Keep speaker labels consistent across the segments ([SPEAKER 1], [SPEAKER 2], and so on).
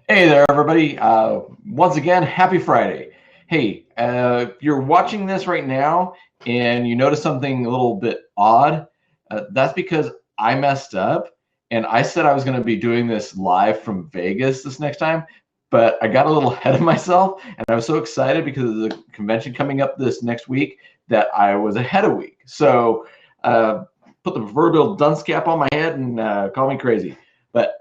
[SPEAKER 1] Hey there, everybody. Once again, happy Friday. Hey, if you're watching this right now and you notice something a little bit odd, that's because I messed up and I said I was going to be doing this live from Vegas this next time, but I got a little ahead of myself and I was so excited because of the convention coming up this next week that I was ahead a week. So, put the proverbial dunce cap on my head and call me crazy. But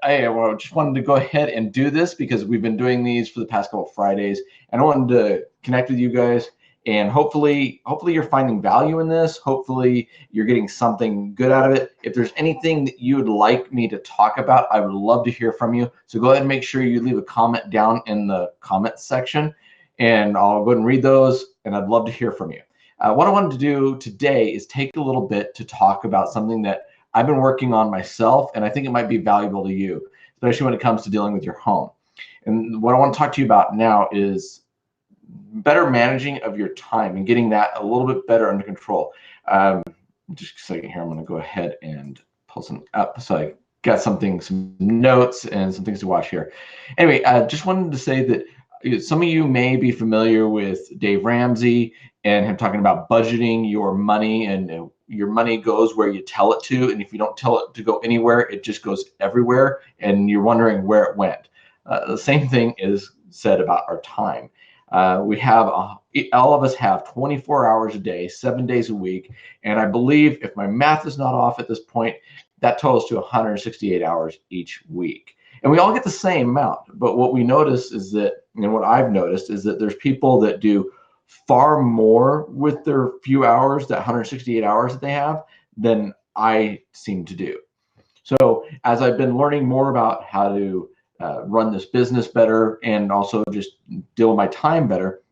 [SPEAKER 1] just wanted to go ahead and do this because we've been doing these for the past couple of Fridays, and I wanted to connect with you guys. And hopefully you're finding value in this. Hopefully you're getting something good out of it. If there's anything that you would like me to talk about, I would love to hear from you. So go ahead and make sure you leave a comment down in the comment section, and I'll go ahead and read those. And I'd love to hear from you. What I wanted to do today is take a little bit to talk about something that I've been working on myself, and I think it might be valuable to you, especially when it comes to dealing with your home. And what I want to talk to you about now is better managing of your time and getting that a little bit better under control. Just a second here, I'm going to go ahead and pull some up so I got some notes and some things to watch here. Anyway, just wanted to say that some of you may be familiar with Dave Ramsey and him talking about budgeting your money, and your money goes where you tell it to. And if you don't tell it to go anywhere, it just goes everywhere. And you're wondering where it went. The same thing is said about our time. We have all of us have 24 hours a day, 7 days a week. And I believe, if my math is not off at this point, that totals to 168 hours each week. And we all get the same amount. But what we notice is that, and what I've noticed is that there's people that do far more with their few hours, that 168 hours that they have, than I seem to do. So as I've been learning more about how to run this business better and also just deal with my time better,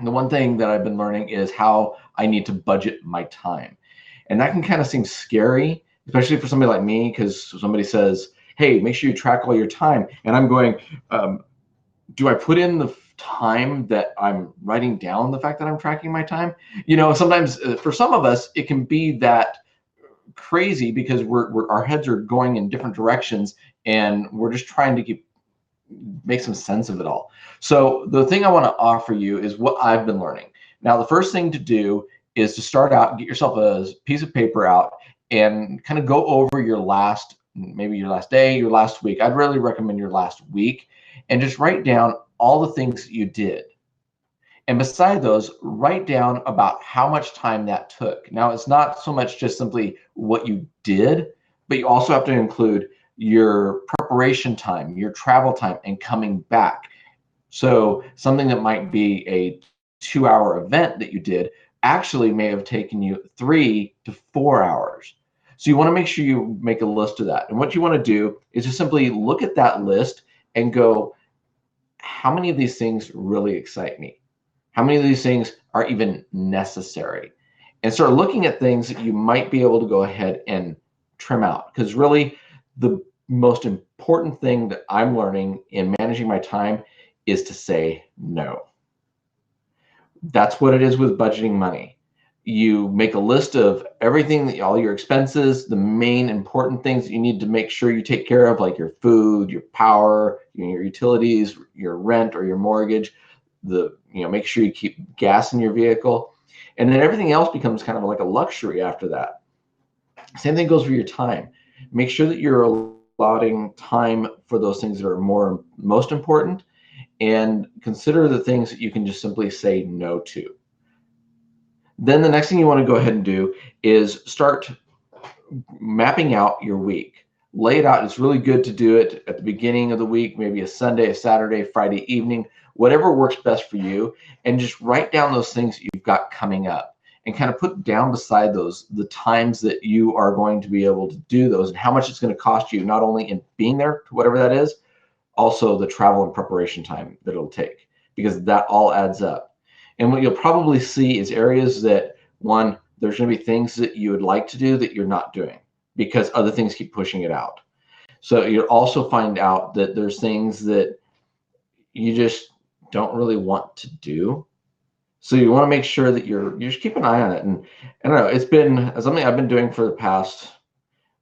[SPEAKER 1] the one thing that I've been learning is how I need to budget my time. And that can kind of seem scary, especially for somebody like me, because somebody says, hey, make sure you track all your time. And I'm going, do I put in the time that I'm writing down the fact that I'm tracking my time? You know, sometimes for some of us, it can be that crazy because our heads are going in different directions and we're just trying to make some sense of it all. So the thing I want to offer you is what I've been learning. Now, the first thing to do is to start out, get yourself a piece of paper out and kind of go over your last, maybe your last day, your last week. I'd really recommend your last week, and just write down all the things that you did. And beside those, write down about how much time that took. Now, it's not so much just simply what you did, but you also have to include your preparation time, your travel time, and coming back. So something that might be a 2-hour event that you did actually may have taken you 3 to 4 hours. So you want to make sure you make a list of that. And what you want to do is just simply look at that list and go, how many of these things really excite me? How many of these things are even necessary? And start looking at things that you might be able to go ahead and trim out. Because really, the most important thing that I'm learning in managing my time is to say no. That's what it is with budgeting money. You make a list of everything, all your expenses, the main important things that you need to make sure you take care of, like your food, your power, your utilities, your rent or your mortgage, make sure you keep gas in your vehicle. And then everything else becomes kind of like a luxury after that. Same thing goes for your time. Make sure that you're allotting time for those things that are most important, and consider the things that you can just simply say no to. Then the next thing you want to go ahead and do is start mapping out your week. Lay it out. It's really good to do it at the beginning of the week, maybe a Sunday, a Saturday, Friday evening, whatever works best for you, and just write down those things that you've got coming up and kind of put down beside those the times that you are going to be able to do those and how much it's going to cost you, not only in being there, whatever that is, also the travel and preparation time that it'll take, because that all adds up. And what you'll probably see is areas that, one, there's going to be things that you would like to do that you're not doing because other things keep pushing it out. So you'll also find out that there's things that you just don't really want to do. So you want to make sure that you just keep an eye on it. And I don't know, it's been something I've been doing for the past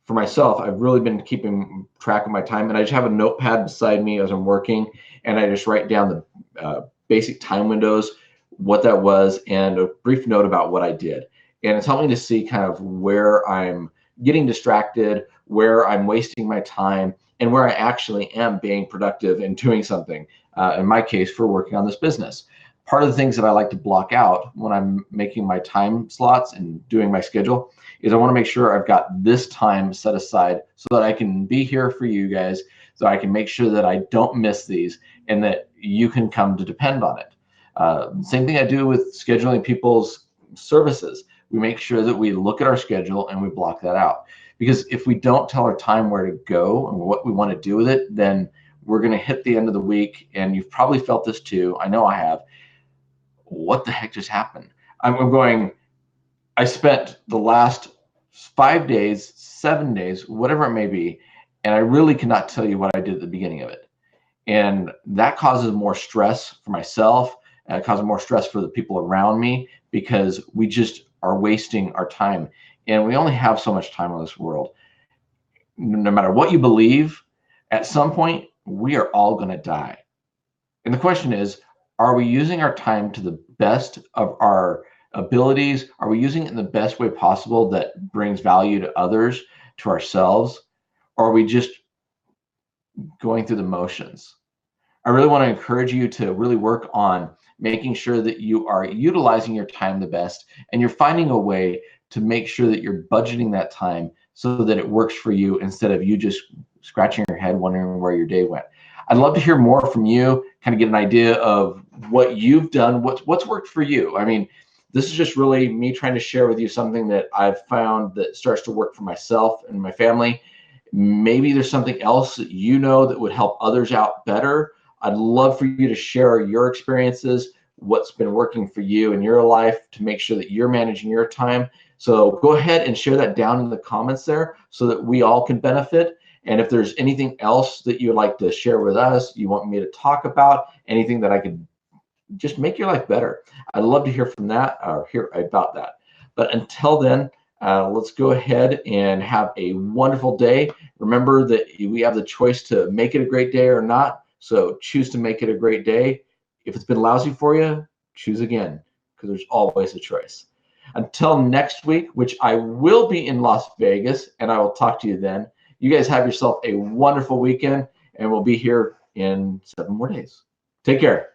[SPEAKER 1] for myself, I've really been keeping track of my time, and I just have a notepad beside me as I'm working, and I just write down the basic time windows, what that was, and a brief note about what I did. And it's helped me to see kind of where I'm getting distracted, where I'm wasting my time, and where I actually am being productive and doing something. In my case, for working on this business. Part of the things that I like to block out when I'm making my time slots and doing my schedule is I want to make sure I've got this time set aside so that I can be here for you guys, so I can make sure that I don't miss these and that you can come to depend on it. Same thing I do with scheduling people's services. We make sure that we look at our schedule and we block that out. Because if we don't tell our time where to go and what we want to do with it, then we're going to hit the end of the week, and you've probably felt this too. I know I have. What the heck just happened? I'm going, I spent the last 5 days, 7 days, whatever it may be, and I really cannot tell you what I did at the beginning of it. And that causes more stress for myself, and it causes more stress for the people around me, because we just are wasting our time. And we only have so much time on this world. No matter what you believe, at some point, we are all going to die. And the question is, are we using our time to the best of our abilities? Are we using it in the best way possible that brings value to others, to ourselves? Or are we just going through the motions? I really want to encourage you to really work on making sure that you are utilizing your time the best, and you're finding a way to make sure that you're budgeting that time so that it works for you, instead of you just scratching your head wondering where your day went. I'd love to hear more from you, kind of get an idea of what you've done, what's worked for you. I mean, this is just really me trying to share with you something that I've found that starts to work for myself and my family. Maybe there's something else that you know that would help others out better. I'd love for you to share your experiences, what's been working for you in your life to make sure that you're managing your time. So go ahead and share that down in the comments there so that we all can benefit. And if there's anything else that you'd like to share with us, you want me to talk about, anything that I could just make your life better, I'd love to hear from that or hear about that. But until then, let's go ahead and have a wonderful day. Remember that we have the choice to make it a great day or not. So choose to make it a great day. If it's been lousy for you, choose again, because there's always a choice. Until next week, which I will be in Las Vegas, and I will talk to you then. You guys have yourself a wonderful weekend, and we'll be here in 7 more days. Take care.